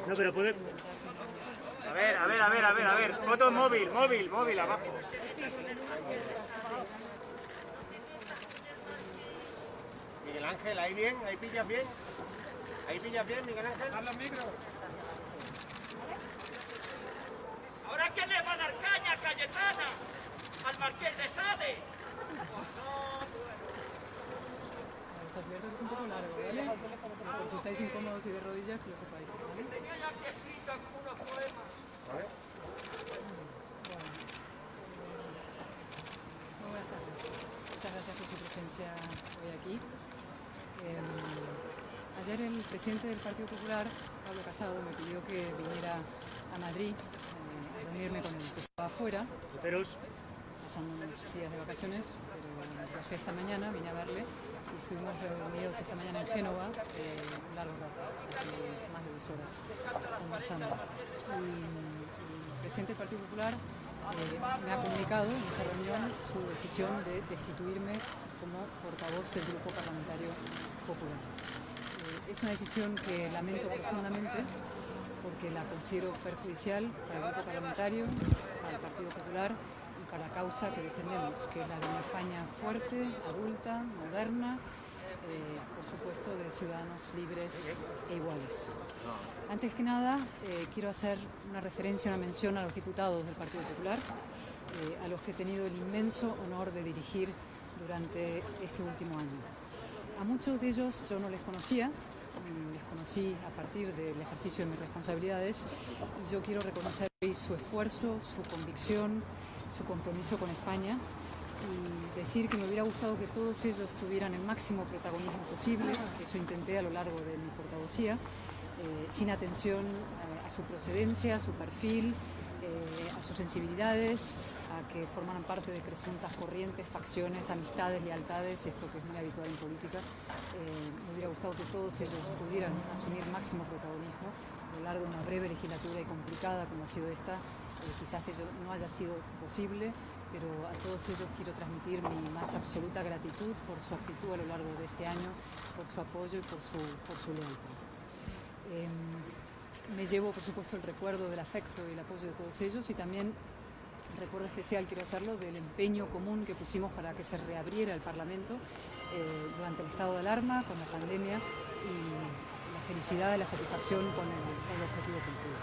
No, pero puede... A ver. Foto móvil, abajo. Miguel Ángel, ahí bien, ahí pillas bien. Ahí pillas bien, Miguel Ángel. ¡A los micros! ¿Ahora quién le va a dar caña a Cayetana? ¿Al Marqués de Sade? Os advierto que es un poco largo, ¿vale? Por si estáis incómodos y de rodillas, que lo sepáis, ¿vale? Tenía ya aquí escrito algunos poemas. ¿Vale? Bueno. Muy buenas tardes. Muchas gracias por su presencia hoy aquí. Ayer el presidente del Partido Popular, Pablo Casado, me pidió que viniera a Madrid a reunirme con él. Yo estaba afuera, pasando unos días de vacaciones, pero viajé esta mañana, vine a verle y estuvimos reunidos esta mañana en Génova un largo rato, casi más de 2 horas, conversando. Y el presidente del Partido Popular me ha comunicado en esa reunión su decisión de destituirme como portavoz del Grupo Parlamentario Popular. Es una decisión que lamento profundamente porque la considero perjudicial para el Grupo Parlamentario, para el Partido Popular y para la causa que defendemos, que es la de una España fuerte, adulta, moderna, por supuesto de ciudadanos libres e iguales. Antes que nada, quiero hacer una referencia, una mención a los diputados del Partido Popular, a los que he tenido el inmenso honor de dirigir durante este último año. A muchos de ellos yo no les conocía, les conocí a partir del ejercicio de mis responsabilidades y yo quiero reconocer hoy su esfuerzo, su convicción, su compromiso con España y decir que me hubiera gustado que todos ellos tuvieran el máximo protagonismo posible, eso intenté a lo largo de mi portavocía, sin atención a su procedencia, a su perfil, a sus sensibilidades, a que formaran parte de presuntas corrientes, facciones, amistades, lealtades, esto que es muy habitual en política. Me hubiera gustado que todos ellos pudieran asumir máximo protagonismo a lo largo de una breve legislatura y complicada como ha sido esta. Quizás ello no haya sido posible, pero a todos ellos quiero transmitir mi más absoluta gratitud por su actitud a lo largo de este año, por su apoyo y por su lealtad. Me llevo, por supuesto, el recuerdo del afecto y el apoyo de todos ellos y también recuerdo especial, quiero hacerlo, del empeño común que pusimos para que se reabriera el Parlamento durante el estado de alarma, con la pandemia y la felicidad y la satisfacción con el objetivo cumplido.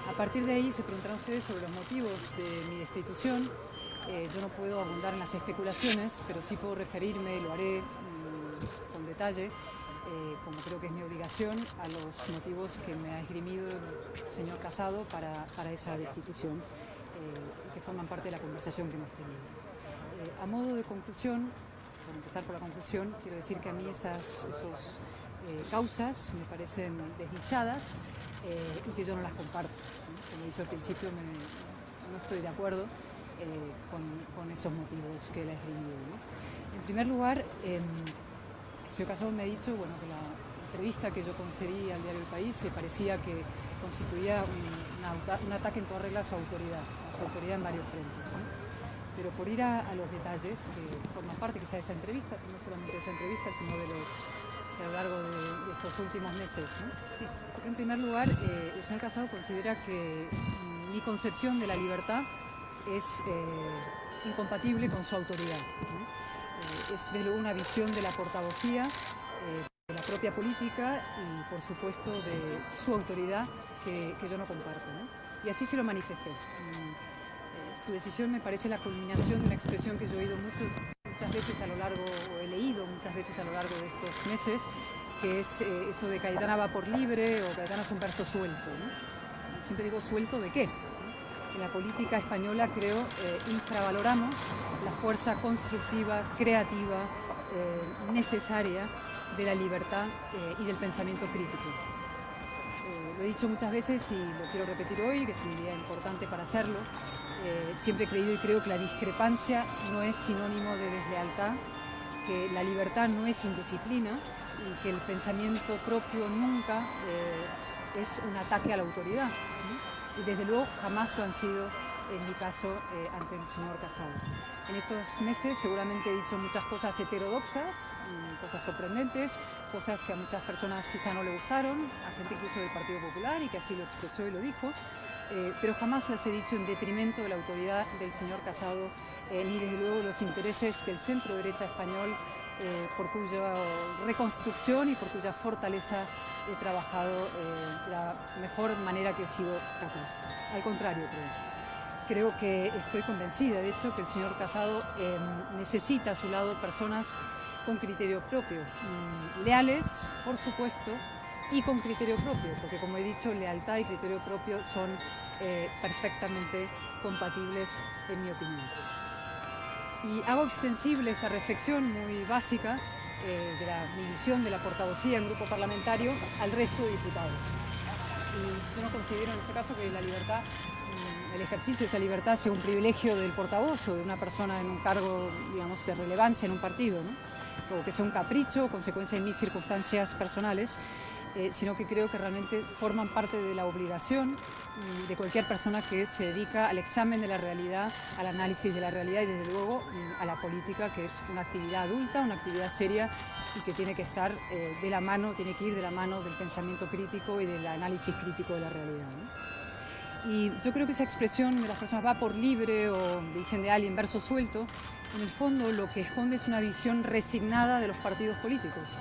A partir de ahí se preguntarán ustedes sobre los motivos de mi destitución. Yo no puedo abundar en las especulaciones, pero sí puedo referirme, y lo haré con detalle, como creo que es mi obligación, a los motivos que me ha esgrimido el señor Casado para esa destitución y que forman parte de la conversación que hemos tenido. A modo de conclusión, por empezar por la conclusión, quiero decir que a mí esas causas me parecen desdichadas y que yo no las comparto, ¿no? Como he dicho al principio, no estoy de acuerdo con esos motivos que él ha esgrimido, ¿no? En primer lugar, el señor Casado me ha dicho que la entrevista que yo concedí al diario El País le parecía que constituía un ataque en toda regla a su autoridad en varios frentes, ¿no? Pero por ir a los detalles que forman parte quizá de esa entrevista, no solamente de esa entrevista, sino de a lo largo de estos últimos meses, ¿no? En primer lugar, el señor Casado considera que mi concepción de la libertad es incompatible con su autoridad, ¿no? Es de luego una visión de la portavocía, de la propia política y por supuesto de su autoridad que yo no comparto, ¿no? Y así se lo manifesté. Su decisión me parece la culminación de una expresión que yo he oído muchas veces a lo largo, o he leído muchas veces a lo largo de estos meses, que es eso de Cayetana va por libre o Cayetana es un verso suelto, ¿no? Siempre digo, ¿suelto de qué? En la política española, creo, infravaloramos la fuerza constructiva, creativa, necesaria de la libertad y del pensamiento crítico. Lo he dicho muchas veces y lo quiero repetir hoy, que es un día importante para hacerlo. Siempre he creído y creo que la discrepancia no es sinónimo de deslealtad, que la libertad no es indisciplina y que el pensamiento propio nunca es un ataque a la autoridad, ¿no? Y desde luego jamás lo han sido en mi caso, ante el señor Casado. En estos meses seguramente he dicho muchas cosas heterodoxas, cosas sorprendentes, cosas que a muchas personas quizá no le gustaron, a gente incluso del Partido Popular, y que así lo expresó y lo dijo, pero jamás las he dicho en detrimento de la autoridad del señor Casado, ni desde luego los intereses del centro derecha español, por cuya reconstrucción y por cuya fortaleza he trabajado de la mejor manera que he sido capaz. Al contrario, creo que estoy convencida, de hecho, que el señor Casado necesita a su lado personas con criterio propio, leales, por supuesto, y con criterio propio, porque como he dicho, lealtad y criterio propio son perfectamente compatibles, en mi opinión. Y hago extensible esta reflexión muy básica de mi visión de la portavocía en grupo parlamentario al resto de diputados. Y yo no considero en este caso que la libertad, el ejercicio de esa libertad sea un privilegio del portavoz o de una persona en un cargo, digamos, de relevancia en un partido, ¿no? O que sea un capricho o consecuencia de mis circunstancias personales, sino que creo que realmente forman parte de la obligación de cualquier persona que se dedica al examen de la realidad, al análisis de la realidad y desde luego a la política, que es una actividad adulta, una actividad seria y que tiene que estar de la mano, tiene que ir de la mano del pensamiento crítico y del análisis crítico de la realidad, ¿no? Y yo creo que esa expresión de las personas va por libre o dicen de alguien verso suelto, en el fondo lo que esconde es una visión resignada de los partidos políticos,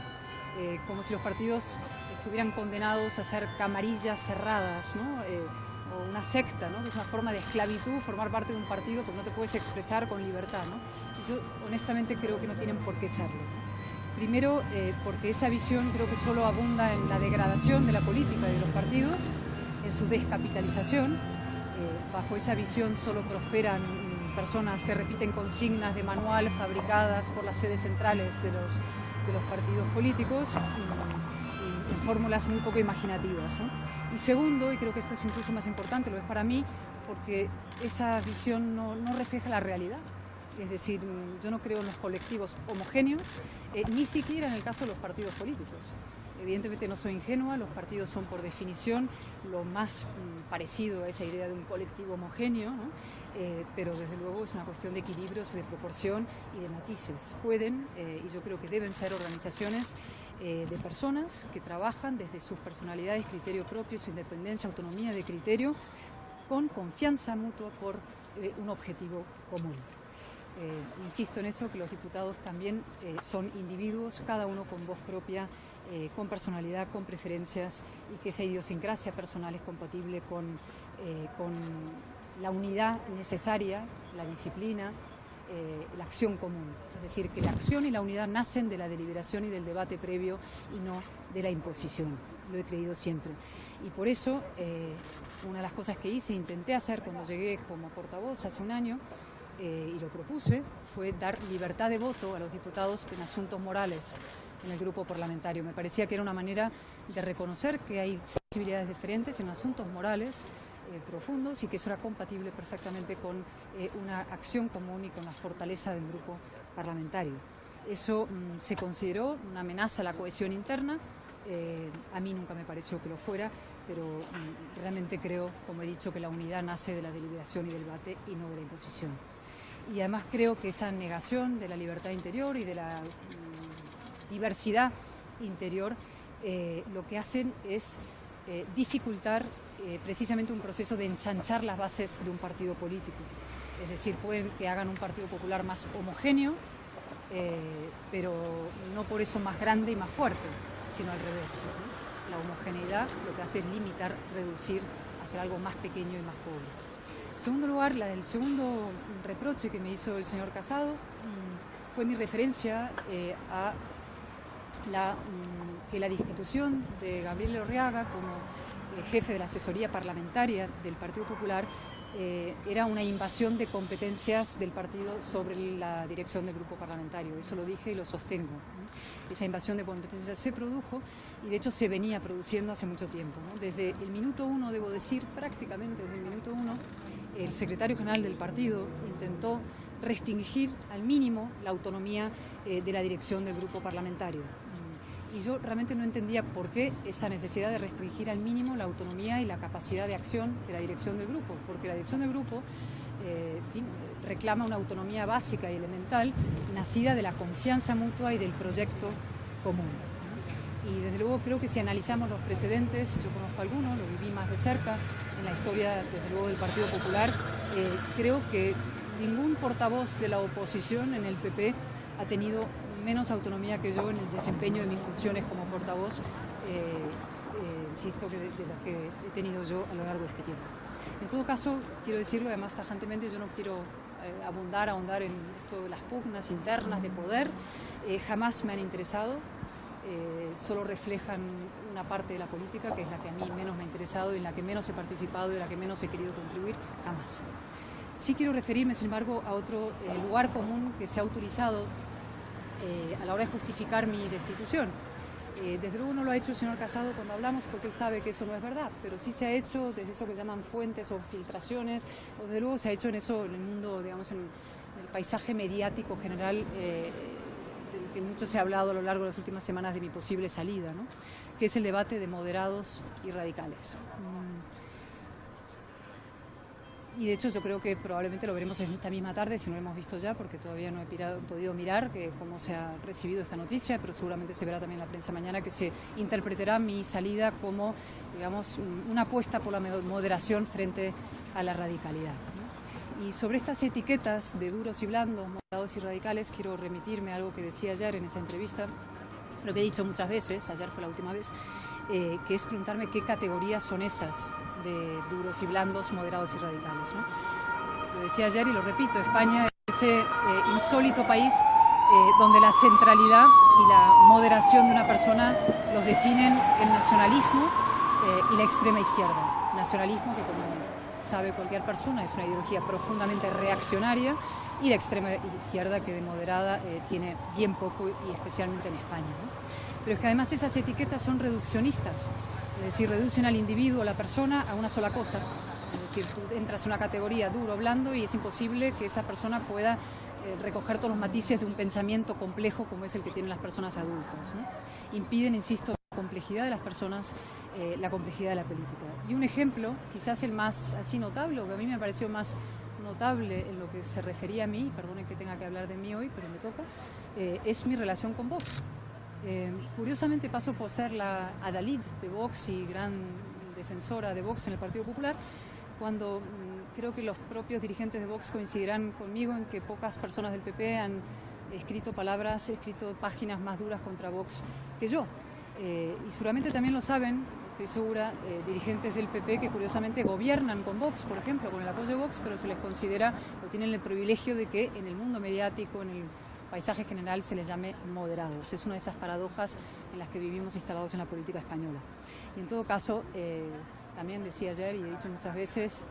como si los partidos estuvieran condenados a ser camarillas cerradas, ¿no? O una secta, ¿no? Que es una forma de esclavitud formar parte de un partido porque no te puedes expresar con libertad, ¿no? Yo honestamente creo que no tienen por qué serlo. Primero, porque esa visión creo que solo abunda en la degradación de la política y de los partidos, en su descapitalización. Bajo esa visión solo prosperan personas que repiten consignas de manual fabricadas por las sedes centrales de los partidos políticos y en fórmulas muy poco imaginativas, ¿no? Y segundo, y creo que esto es incluso más importante, lo es para mí, porque esa visión no refleja la realidad. Es decir, yo no creo en los colectivos homogéneos, ni siquiera en el caso de los partidos políticos. Evidentemente no soy ingenua, los partidos son por definición lo más parecido a esa idea de un colectivo homogéneo, ¿no? Pero desde luego es una cuestión de equilibrios, de proporción y de matices. Pueden, y yo creo que deben ser organizaciones de personas que trabajan desde sus personalidades, criterio propio, su independencia, autonomía de criterio, con confianza mutua por un objetivo común. Insisto en eso, que los diputados también son individuos, cada uno con voz propia, con personalidad, con preferencias, y que esa idiosincrasia personal es compatible con la unidad necesaria, la disciplina, la acción común. Es decir, que la acción y la unidad nacen de la deliberación y del debate previo y no de la imposición. Lo he creído siempre. Y por eso, una de las cosas que hice, intenté hacer cuando llegué como portavoz hace un año, y lo propuse, fue dar libertad de voto a los diputados en asuntos morales en el grupo parlamentario. Me parecía que era una manera de reconocer que hay sensibilidades diferentes en asuntos morales profundos y que eso era compatible perfectamente con una acción común y con la fortaleza del grupo parlamentario. Eso se consideró una amenaza a la cohesión interna. A mí nunca me pareció que lo fuera, pero realmente creo, como he dicho, que la unidad nace de la deliberación y del debate y no de la imposición. Y además creo que esa negación de la libertad interior y de la diversidad interior lo que hacen es dificultar precisamente un proceso de ensanchar las bases de un partido político. Es decir, pueden que hagan un Partido Popular más homogéneo, pero no por eso más grande y más fuerte, sino al revés, ¿no? La homogeneidad lo que hace es limitar, reducir, hacer algo más pequeño y más pobre. En segundo lugar, el segundo reproche que me hizo el señor Casado fue mi referencia a que la destitución de Gabriel Orriaga como jefe de la asesoría parlamentaria del Partido Popular era una invasión de competencias del partido sobre la dirección del grupo parlamentario. Eso lo dije y lo sostengo, ¿no? Esa invasión de competencias se produjo y de hecho se venía produciendo hace mucho tiempo, ¿no? Desde el minuto uno, debo decir, prácticamente desde el minuto uno, el secretario general del partido intentó restringir al mínimo la autonomía de la dirección del grupo parlamentario. y yo realmente no entendía por qué esa necesidad de restringir al mínimo la autonomía y la capacidad de acción de la dirección del grupo, porque la dirección del grupo en fin, reclama una autonomía básica y elemental nacida de la confianza mutua y del proyecto común. Y desde luego creo que si analizamos los precedentes, yo conozco algunos, lo viví más de cerca en la historia desde luego del Partido Popular, creo que ningún portavoz de la oposición en el PP ha tenido menos autonomía que yo en el desempeño de mis funciones como portavoz, insisto, que de las que he tenido yo a lo largo de este tiempo. En todo caso, quiero decirlo además tajantemente, yo no quiero ahondar en esto de las pugnas internas de poder, jamás me han interesado, solo reflejan una parte de la política que es la que a mí menos me ha interesado y en la que menos he participado y en la que menos he querido contribuir, jamás. Sí quiero referirme, sin embargo, a otro lugar común que se ha utilizado a la hora de justificar mi destitución. Desde luego no lo ha hecho el señor Casado cuando hablamos porque él sabe que eso no es verdad, pero sí se ha hecho desde eso que llaman fuentes o filtraciones, o desde luego se ha hecho en eso, en el mundo, digamos, en el paisaje mediático general del que mucho se ha hablado a lo largo de las últimas semanas de mi posible salida, ¿no? Que es el debate de moderados y radicales. Y de hecho yo creo que probablemente lo veremos esta misma tarde, si no lo hemos visto ya, porque todavía no he podido mirar cómo se ha recibido esta noticia, pero seguramente se verá también en la prensa mañana, que se interpretará mi salida como, digamos, una apuesta por la moderación frente a la radicalidad, ¿no? Y sobre estas etiquetas de duros y blandos, moderados y radicales, quiero remitirme a algo que decía ayer en esa entrevista, lo que he dicho muchas veces, ayer fue la última vez, que es preguntarme qué categorías son esas de duros y blandos, moderados y radicales, ¿no? Lo decía ayer y lo repito, España es ese insólito país donde la centralidad y la moderación de una persona los definen el nacionalismo y la extrema izquierda. Nacionalismo que, como sabe cualquier persona, es una ideología profundamente reaccionaria, y la extrema izquierda que de moderada tiene bien poco, y especialmente en España, ¿no? Pero es que además esas etiquetas son reduccionistas, es decir, reducen al individuo, a la persona, a una sola cosa. Es decir, tú entras en una categoría duro o blando y es imposible que esa persona pueda recoger todos los matices de un pensamiento complejo como es el que tienen las personas adultas, ¿no? Impiden, insisto, la complejidad de las personas, la complejidad de la política. Y un ejemplo, quizás el más así notable, o que a mí me pareció más notable en lo que se refería a mí, perdonen que tenga que hablar de mí hoy, pero me toca, es mi relación con Vox. Curiosamente paso por ser la adalid de Vox y gran defensora de Vox en el Partido Popular, cuando creo que los propios dirigentes de Vox coincidirán conmigo en que pocas personas del PP han escrito páginas más duras contra Vox que yo. Y seguramente también lo saben, estoy segura, dirigentes del PP que curiosamente gobiernan con Vox, por ejemplo, con el apoyo de Vox, pero se les considera, o tienen el privilegio de que en el mundo mediático, en el paisaje general, se les llame moderados. Es una de esas paradojas en las que vivimos instalados en la política española. Y en todo caso, también decía ayer y he dicho muchas veces,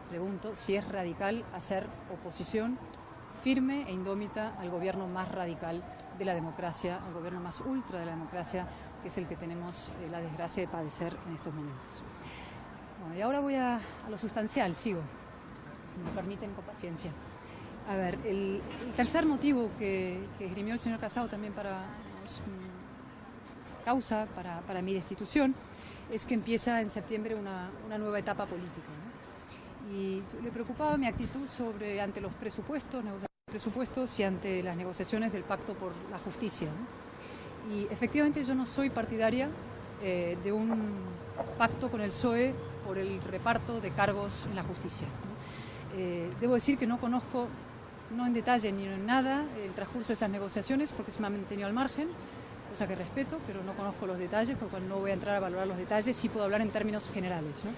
pregunto si es radical hacer oposición firme e indómita al gobierno más radical de la democracia, al gobierno más ultra de la democracia, que es el que tenemos la desgracia de padecer en estos momentos. Bueno, y ahora voy a lo sustancial, sigo, si me permiten, con paciencia. A ver, el tercer motivo que esgrimió el señor Casado también para causa para mi destitución es que empieza en septiembre una nueva etapa política, ¿no? Y le preocupaba mi actitud ante los presupuestos, y ante las negociaciones del Pacto por la Justicia, ¿no? Y efectivamente yo no soy partidaria de un pacto con el PSOE por el reparto de cargos en la justicia, ¿no? Debo decir que no conozco, no en detalle ni en nada, el transcurso de esas negociaciones, porque se me ha mantenido al margen, cosa que respeto, pero no conozco los detalles, por lo cual no voy a entrar a valorar los detalles. Sí puedo hablar en términos generales, ¿no?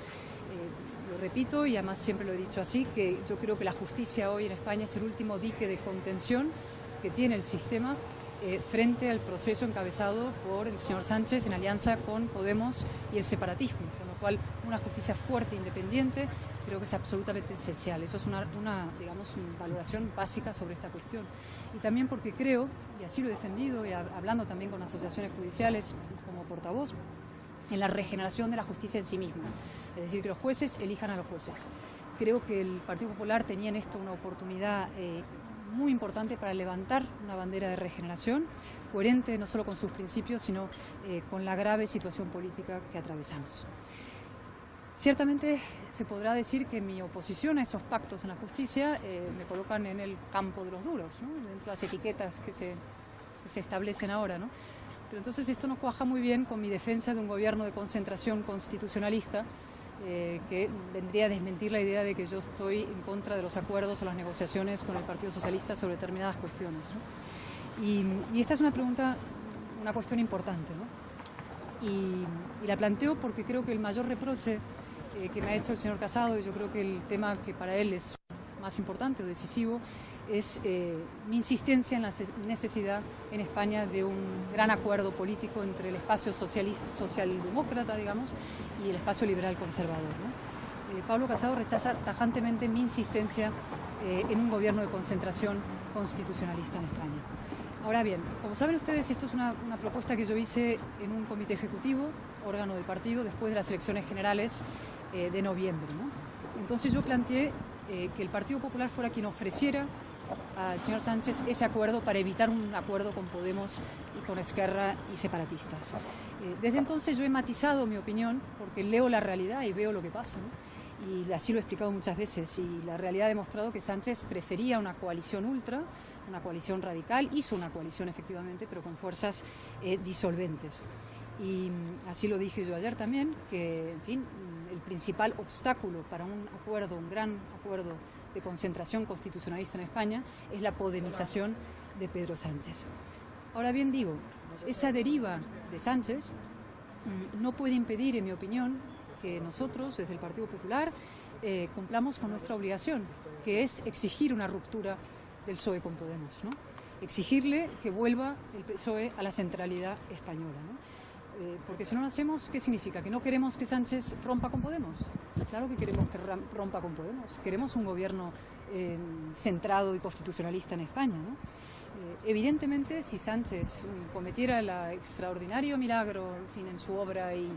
Lo repito, y además siempre lo he dicho así, que yo creo que la justicia hoy en España es el último dique de contención que tiene el sistema frente al proceso encabezado por el señor Sánchez en alianza con Podemos y el separatismo, con lo cual una justicia fuerte e independiente creo que es absolutamente esencial. Eso es una valoración básica sobre esta cuestión. Y también porque creo, y así lo he defendido, y hablando también con asociaciones judiciales como portavoz, en la regeneración de la justicia en sí misma. Es decir, que los jueces elijan a los jueces. Creo que el Partido Popular tenía en esto una oportunidad muy importante para levantar una bandera de regeneración, coherente no solo con sus principios, sino con la grave situación política que atravesamos. Ciertamente se podrá decir que mi oposición a esos pactos en la justicia me colocan en el campo de los duros, ¿no? Dentro de las etiquetas que se establecen ahora, ¿no? Pero entonces esto no cuaja muy bien con mi defensa de un gobierno de concentración constitucionalista que vendría a desmentir la idea de que yo estoy en contra de los acuerdos o las negociaciones con el Partido Socialista sobre determinadas cuestiones, ¿no? Y esta es una cuestión importante, ¿no? Y la planteo porque creo que el mayor reproche que me ha hecho el señor Casado, y yo creo que el tema que para él es más importante o decisivo, es mi insistencia en la necesidad en España de un gran acuerdo político entre el espacio socialdemócrata, digamos, y el espacio liberal conservador, ¿no? Pablo Casado rechaza tajantemente mi insistencia en un gobierno de concentración constitucionalista en España. Ahora bien, como saben ustedes, esto es una propuesta que yo hice en un comité ejecutivo, órgano del partido, después de las elecciones generales de noviembre, ¿no? Entonces yo planteé que el Partido Popular fuera quien ofreciera al señor Sánchez ese acuerdo para evitar un acuerdo con Podemos y con Esquerra y separatistas. Desde entonces yo he matizado mi opinión porque leo la realidad y veo lo que pasa, ¿no? Y así lo he explicado muchas veces, y la realidad ha demostrado que Sánchez prefería una coalición ultra, una coalición radical, hizo una coalición efectivamente, pero con fuerzas disolventes. Y así lo dije yo ayer también, que en fin, el principal obstáculo para un gran acuerdo de concentración constitucionalista en España es la podemización de Pedro Sánchez. Ahora bien, digo, esa deriva de Sánchez no puede impedir, en mi opinión, que nosotros, desde el Partido Popular, cumplamos con nuestra obligación, que es exigir una ruptura del PSOE con Podemos, ¿no? Exigirle que vuelva el PSOE a la centralidad española, ¿no? Porque si no lo hacemos, ¿qué significa? ¿Que no queremos que Sánchez rompa con Podemos? Claro que queremos que rompa con Podemos. Queremos un gobierno centrado y constitucionalista en España, ¿no? Evidentemente, si Sánchez cometiera el extraordinario milagro, en fin, en su obra y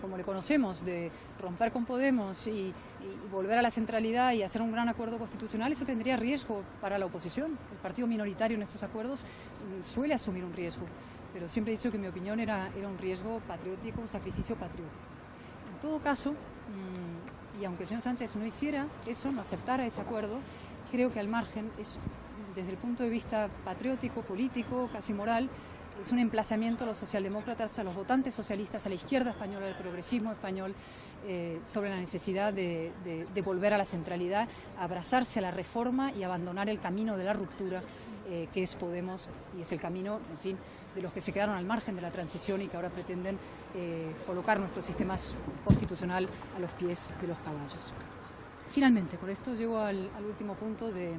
como le conocemos, de romper con Podemos y volver a la centralidad y hacer un gran acuerdo constitucional, eso tendría riesgo para la oposición. El partido minoritario en estos acuerdos suele asumir un riesgo, pero siempre he dicho que mi opinión era un riesgo patriótico, un sacrificio patriótico. En todo caso, y aunque el señor Sánchez no hiciera eso, no aceptara ese acuerdo, creo que al margen es, desde el punto de vista patriótico, político, casi moral, es un emplazamiento a los socialdemócratas, a los votantes socialistas, a la izquierda española, al progresismo español, sobre la necesidad de volver a la centralidad, abrazarse a la reforma y abandonar el camino de la ruptura que es Podemos, y es el camino, en fin, de los que se quedaron al margen de la transición y que ahora pretenden colocar nuestro sistema constitucional a los pies de los caballos. Finalmente, con esto llego al último punto de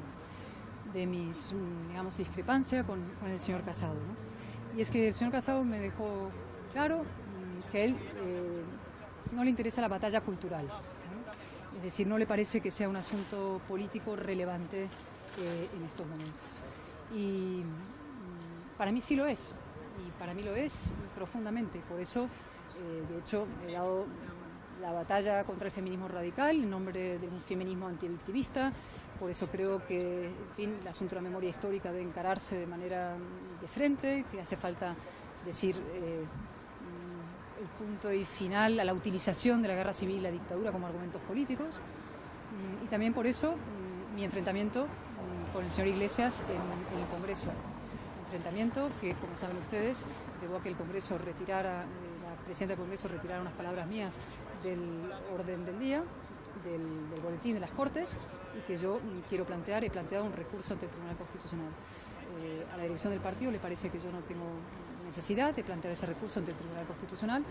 mis, digamos, discrepancia con el señor Casado, ¿no? Y es que el señor Casado me dejó claro que a él no le interesa la batalla cultural, ¿no? Es decir, no le parece que sea un asunto político relevante en estos momentos. Y para mí sí lo es, y para mí lo es profundamente. Por eso, de hecho, he dado la batalla contra el feminismo radical en nombre de un feminismo antivictimista. Por eso creo que, en fin, el asunto de la memoria histórica debe encararse de manera de frente, que hace falta decir el punto y final a la utilización de la guerra civil y la dictadura como argumentos políticos. Y también por eso mi enfrentamiento con el señor Iglesias en el Congreso. Enfrentamiento que, como saben ustedes, llevó a que el Congreso retirara, la presidenta del Congreso retirara unas palabras mías del orden del día, del boletín de las Cortes, y que yo quiero plantear, he planteado un recurso ante el Tribunal Constitucional. A la dirección del partido le parece que yo no tengo necesidad de plantear ese recurso ante el Tribunal Constitucional,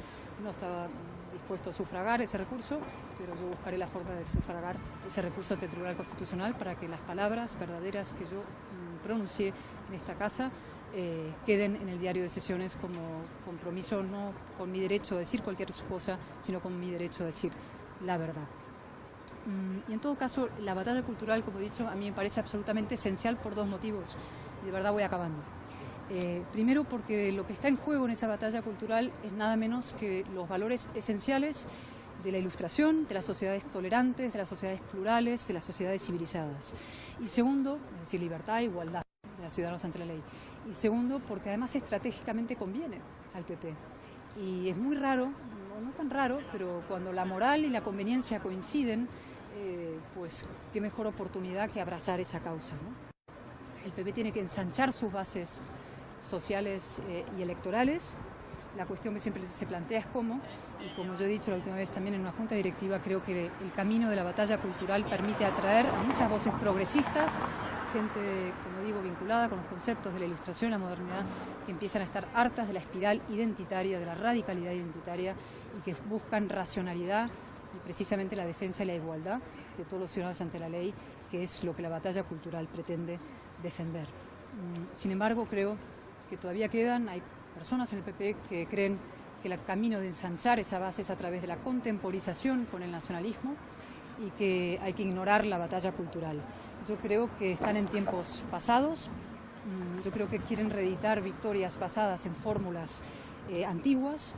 no estaba dispuesto a sufragar ese recurso, pero yo buscaré la forma de sufragar ese recurso ante el Tribunal Constitucional para que las palabras verdaderas que yo pronuncié en esta casa queden en el diario de sesiones como compromiso, no con mi derecho a decir cualquier cosa, sino con mi derecho a decir la verdad. Y en todo caso, la batalla cultural, como he dicho, a mí me parece absolutamente esencial por dos motivos. De verdad voy acabando. Primero, porque lo que está en juego en esa batalla cultural es nada menos que los valores esenciales de la Ilustración, de las sociedades tolerantes, de las sociedades plurales, de las sociedades civilizadas. Y segundo, es decir, libertad e igualdad, de la Ciudadanos ante la Ley. Y segundo, porque además estratégicamente conviene al PP. Y es muy raro, no tan raro, pero cuando la moral y la conveniencia coinciden, pues qué mejor oportunidad que abrazar esa causa, ¿no? El PP tiene que ensanchar sus bases sociales y electorales. La cuestión que siempre se plantea es cómo, y como yo he dicho la última vez también en una junta directiva, creo que el camino de la batalla cultural permite atraer a muchas voces progresistas, gente, como digo, vinculada con los conceptos de la ilustración y la modernidad, que empiezan a estar hartas de la espiral identitaria, de la radicalidad identitaria, y que buscan racionalidad y precisamente la defensa y la igualdad de todos los ciudadanos ante la ley, que es lo que la batalla cultural pretende defender. Sin embargo, creo que todavía hay personas en el PP que creen que el camino de ensanchar esa base es a través de la contemporización con el nacionalismo y que hay que ignorar la batalla cultural. Yo creo que están en tiempos pasados, yo creo que quieren reeditar victorias basadas en fórmulas antiguas,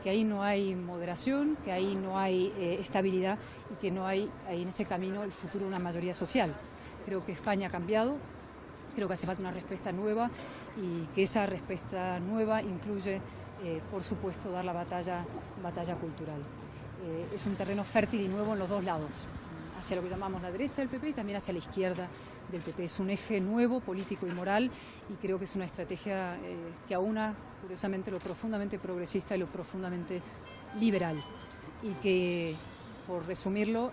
que ahí no hay moderación, que ahí no hay estabilidad y que no hay ahí en ese camino el futuro de una mayoría social. Creo que España ha cambiado, creo que hace falta una respuesta nueva y que esa respuesta nueva incluye, por supuesto, dar la batalla cultural. Es un terreno fértil y nuevo en los dos lados, hacia lo que llamamos la derecha del PP y también hacia la izquierda del PP. Es un eje nuevo, político y moral, y creo que es una estrategia que aúna, curiosamente, lo profundamente progresista y lo profundamente liberal. Y que, por resumirlo,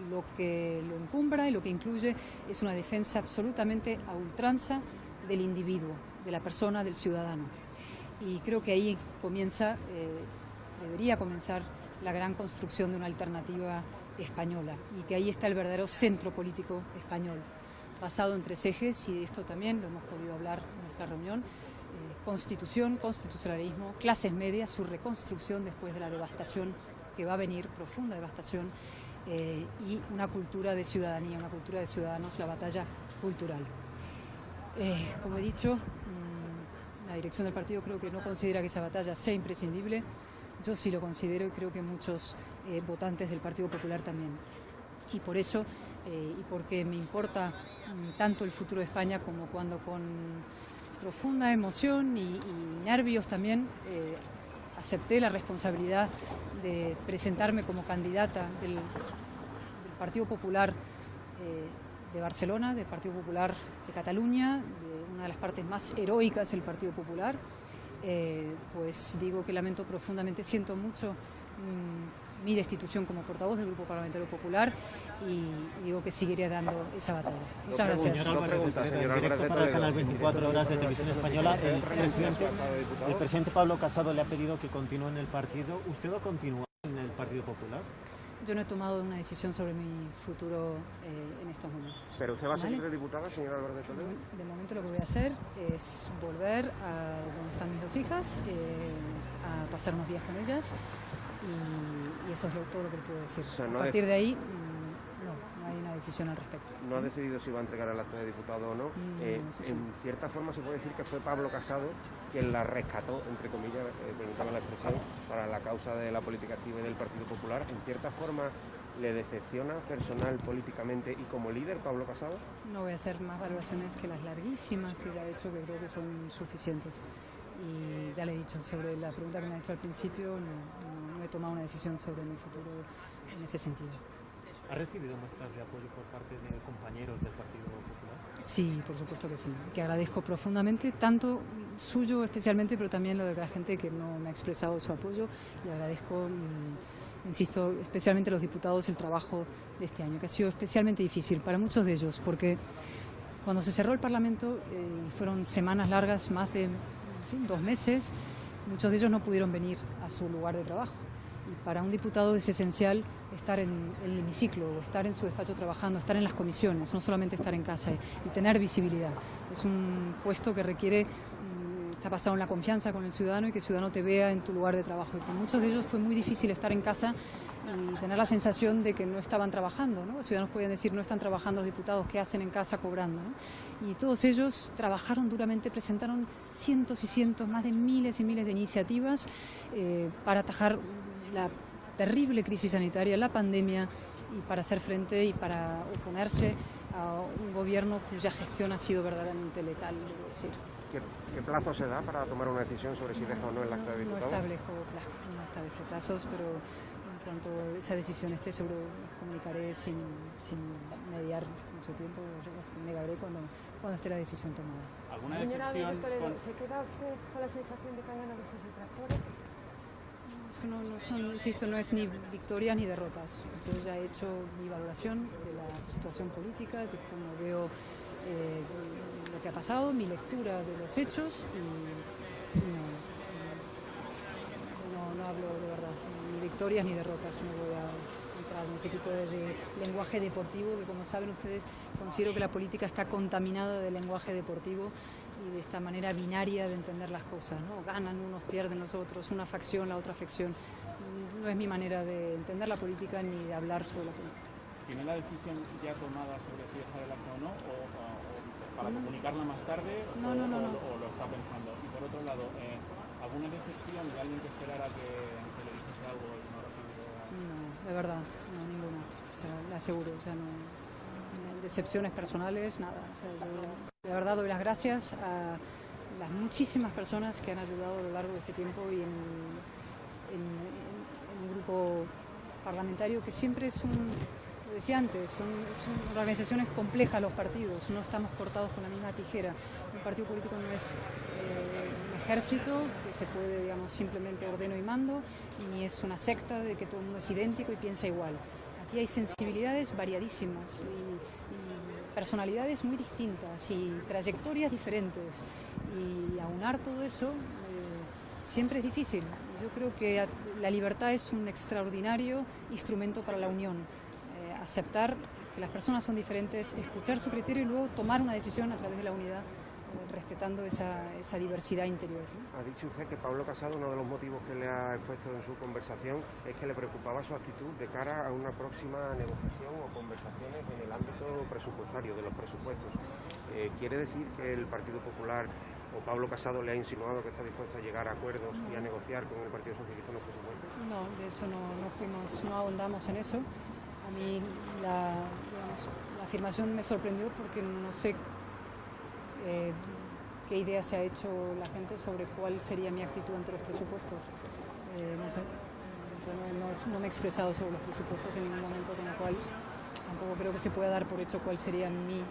lo que lo encumbra y lo que incluye es una defensa absolutamente a ultranza del individuo, de la persona, del ciudadano. Y creo que ahí debería comenzar la gran construcción de una alternativa española, y que ahí está el verdadero centro político español, basado en 3 ejes, y esto también lo hemos podido hablar en nuestra reunión: constitución, constitucionalismo, clases medias, su reconstrucción después de la devastación que va a venir, profunda devastación, y una cultura de ciudadanía, una cultura de ciudadanos, la batalla cultural. Como he dicho, la dirección del partido creo que no considera que esa batalla sea imprescindible. Yo sí lo considero, y creo que muchos votantes del Partido Popular también. Y por eso, y porque me importa tanto el futuro de España, como cuando con profunda emoción y nervios también acepté la responsabilidad de presentarme como candidata del Partido Popular de Barcelona, del Partido Popular de Cataluña, de una de las partes más heroicas del Partido Popular. Pues digo que lamento profundamente, siento mucho mi destitución como portavoz del Grupo Parlamentario Popular, y digo que seguiré dando esa batalla. Muchas gracias. Señor Álvarez de Toledo, en directo para el canal 24 Horas de Televisión Española, el presidente Pablo Casado le ha pedido que continúe en el partido. ¿Usted va a continuar en el Partido Popular? Yo no he tomado una decisión sobre mi futuro en estos momentos. ¿Pero usted va a seguir de diputada, señor Álvarez de Toledo? De momento lo que voy a hacer es volver a donde están mis 2 hijas, a pasar unos días con ellas, y eso es todo lo que le puedo decir. O sea, a partir de ahí, no hay una decisión al respecto. ¿No ha decidido si va a entregar el acta de diputado o no? No sé si... En cierta forma se puede decir que fue Pablo Casado quien la rescató, entre comillas, permítame la expresión, para la causa de la política activa y del Partido Popular. ¿En cierta forma le decepciona personal, políticamente y como líder Pablo Casado? No voy a hacer más valoraciones que las larguísimas que ya he hecho, que creo que son suficientes. Y ya le he dicho, sobre la pregunta que me ha hecho al principio, no he tomado una decisión sobre mi futuro en ese sentido. ¿Ha recibido muestras de apoyo por parte de compañeros del Partido Popular? Sí, por supuesto que sí, que agradezco profundamente, tanto suyo especialmente, pero también lo de la gente que no me ha expresado su apoyo, y agradezco, insisto, especialmente a los diputados, el trabajo de este año, que ha sido especialmente difícil para muchos de ellos, porque cuando se cerró el Parlamento, fueron semanas largas, más de 2 meses, muchos de ellos no pudieron venir a su lugar de trabajo. Y para un diputado es esencial estar en el hemiciclo, estar en su despacho trabajando, estar en las comisiones, no solamente estar en casa, y tener visibilidad. Es un puesto que requiere estar basado en la confianza con el ciudadano y que el ciudadano te vea en tu lugar de trabajo. Y para muchos de ellos fue muy difícil estar en casa y tener la sensación de que no estaban trabajando, ¿no? Los ciudadanos podían decir: no están trabajando los diputados, ¿qué hacen en casa cobrando?, ¿no? Y todos ellos trabajaron duramente, presentaron cientos y cientos, más de miles y miles de iniciativas para atajar la terrible crisis sanitaria, la pandemia, y para hacer frente y para oponerse a un gobierno cuya gestión ha sido verdaderamente letal, debo decir. ¿Qué plazo se da para tomar una decisión sobre si deja o no el acta de diputado? No establezco plazos, pero en cuanto esa decisión esté, seguro comunicaré sin mediar mucho tiempo. Negaré cuando esté la decisión tomada. ¿Alguna Señora decepción con... ¿se queda usted con la sensación de que han ganado sus detractores? Es que no son, insisto, no es ni victorias ni derrotas. Yo ya he hecho mi valoración de la situación política, de cómo veo lo que ha pasado, mi lectura de los hechos y no hablo de verdad, ni victorias ni derrotas. No voy a entrar en ese tipo de lenguaje deportivo que, como saben ustedes, considero que la política está contaminada de lenguaje deportivo y de esta manera binaria de entender las cosas, ¿no? Ganan unos, pierden los otros, una facción, la otra facción. No es mi manera de entender la política ni de hablar sobre la política. ¿Tiene la decisión ya tomada sobre si dejar el acta o no? ¿O para comunicarla más tarde? No. ¿O lo está pensando? Y por otro lado, ¿alguna decepción de alguien que esperara que le dijese algo y no recibido? No, de verdad, no, ninguna. O sea, le aseguro, o sea, no, decepciones personales, nada. O sea, yo de verdad doy las gracias a las muchísimas personas que han ayudado a lo largo de este tiempo y en un grupo parlamentario que siempre es lo decía antes, son organizaciones complejas los partidos, no estamos cortados con la misma tijera. Un partido político no es un ejército que se puede, digamos, simplemente ordeno y mando, ni es una secta de que todo el mundo es idéntico y piensa igual. Aquí hay sensibilidades variadísimas y personalidades muy distintas y trayectorias diferentes, y aunar todo eso siempre es difícil. Yo creo que la libertad es un extraordinario instrumento para la unión. Aceptar que las personas son diferentes, escuchar su criterio y luego tomar una decisión a través de la unidad, respetando esa diversidad interior, ¿no? Ha dicho usted que Pablo Casado, uno de los motivos que le ha expuesto en su conversación es que le preocupaba su actitud de cara a una próxima negociación o conversaciones en el ámbito presupuestario, de los presupuestos. ¿Quiere decir que el Partido Popular o Pablo Casado le ha insinuado que está dispuesto a llegar a acuerdos y a negociar con el Partido Socialista en los presupuestos? No, de hecho no ahondamos en eso. A mí la afirmación me sorprendió porque no sé qué idea se ha hecho la gente sobre cuál sería mi actitud ante los presupuestos. No sé, yo no me he expresado sobre los presupuestos en ningún momento, con lo cual tampoco creo que se pueda dar por hecho cuál sería mi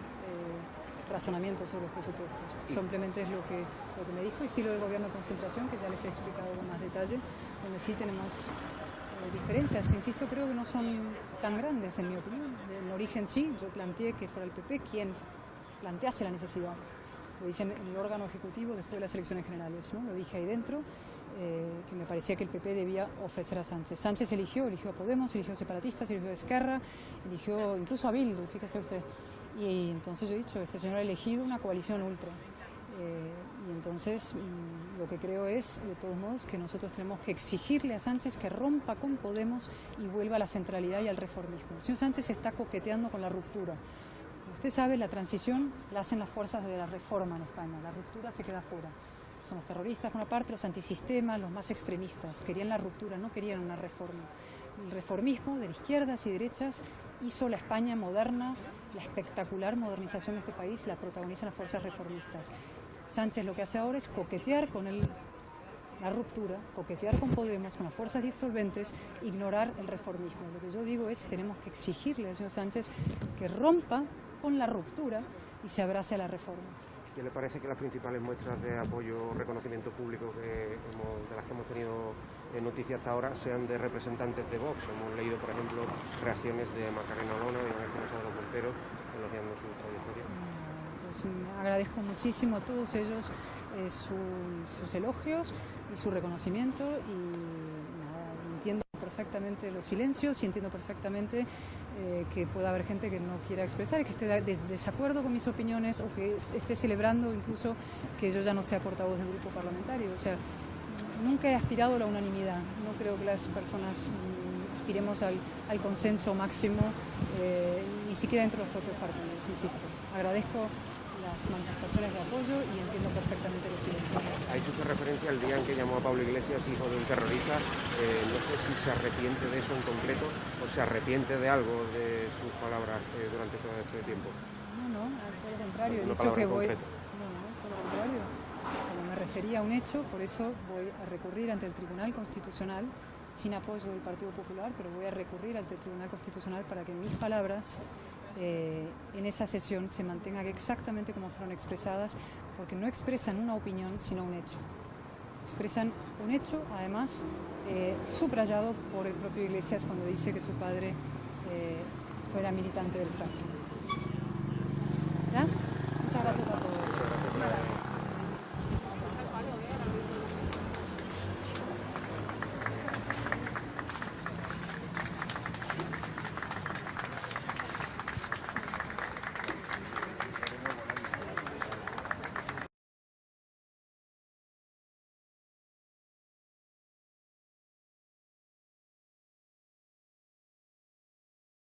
razonamiento sobre los presupuestos. Simplemente es lo que me dijo, y sí lo del gobierno de concentración, que ya les he explicado con más detalle, donde sí tenemos diferencias que, insisto, creo que no son tan grandes en mi opinión. En origen sí, yo planteé que fuera el PP quien plantease la necesidad. Lo hice en el órgano ejecutivo después de las elecciones generales, ¿no? Lo dije ahí dentro, que me parecía que el PP debía ofrecer a Sánchez. Sánchez eligió a Podemos, eligió a separatistas, eligió a Esquerra, eligió incluso a Bildu, fíjese usted. Y entonces yo he dicho, este señor ha elegido una coalición ultra. Y entonces lo que creo es, de todos modos, que nosotros tenemos que exigirle a Sánchez que rompa con Podemos y vuelva a la centralidad y al reformismo. El señor Sánchez está coqueteando con la ruptura. Usted sabe, la transición la hacen las fuerzas de la reforma en España, la ruptura se queda fuera. Son los terroristas por una parte, los antisistemas, los más extremistas. Querían la ruptura, no querían una reforma. El reformismo de izquierdas y derechas hizo la España moderna, la espectacular modernización de este país la protagonizan las fuerzas reformistas. Sánchez lo que hace ahora es coquetear con la ruptura, coquetear con Podemos, con las fuerzas disolventes, ignorar el reformismo. Lo que yo digo es, tenemos que exigirle al señor Sánchez que rompa con la ruptura y se abrace a la reforma. ¿Qué le parece que las principales muestras de apoyo o reconocimiento público de las que hemos tenido noticias hasta ahora sean de representantes de Vox? Hemos leído, por ejemplo, reacciones de Macarena Olona y de Espinosa de los Monteros elogiando su trayectoria. Pues agradezco muchísimo a todos ellos sus elogios y su reconocimiento, y entiendo perfectamente los silencios y entiendo perfectamente que pueda haber gente que no quiera expresar y que esté de desacuerdo con mis opiniones, o que esté celebrando incluso que yo ya no sea portavoz del grupo parlamentario. O sea, nunca he aspirado a la unanimidad. No creo que las personas aspiremos al consenso máximo, ni siquiera entre los propios partidos, insisto. Agradezco las manifestaciones de apoyo y entiendo perfectamente los silencios. Ha hecho usted referencia al día en que llamó a Pablo Iglesias hijo de un terrorista. No sé si se arrepiente de eso en concreto o se arrepiente de algo de sus palabras durante todo este tiempo. No, todo lo contrario. Una El hecho que voy... concreto. No, todo lo contrario. Como me refería a un hecho, por eso voy a recurrir ante el Tribunal Constitucional sin apoyo del Partido Popular, pero voy a recurrir ante el Tribunal Constitucional para que mis palabras en esa sesión se mantengan exactamente como fueron expresadas, porque no expresan una opinión, sino un hecho. Expresan un hecho, además, subrayado por el propio Iglesias cuando dice que su padre fuera militante del FRAP.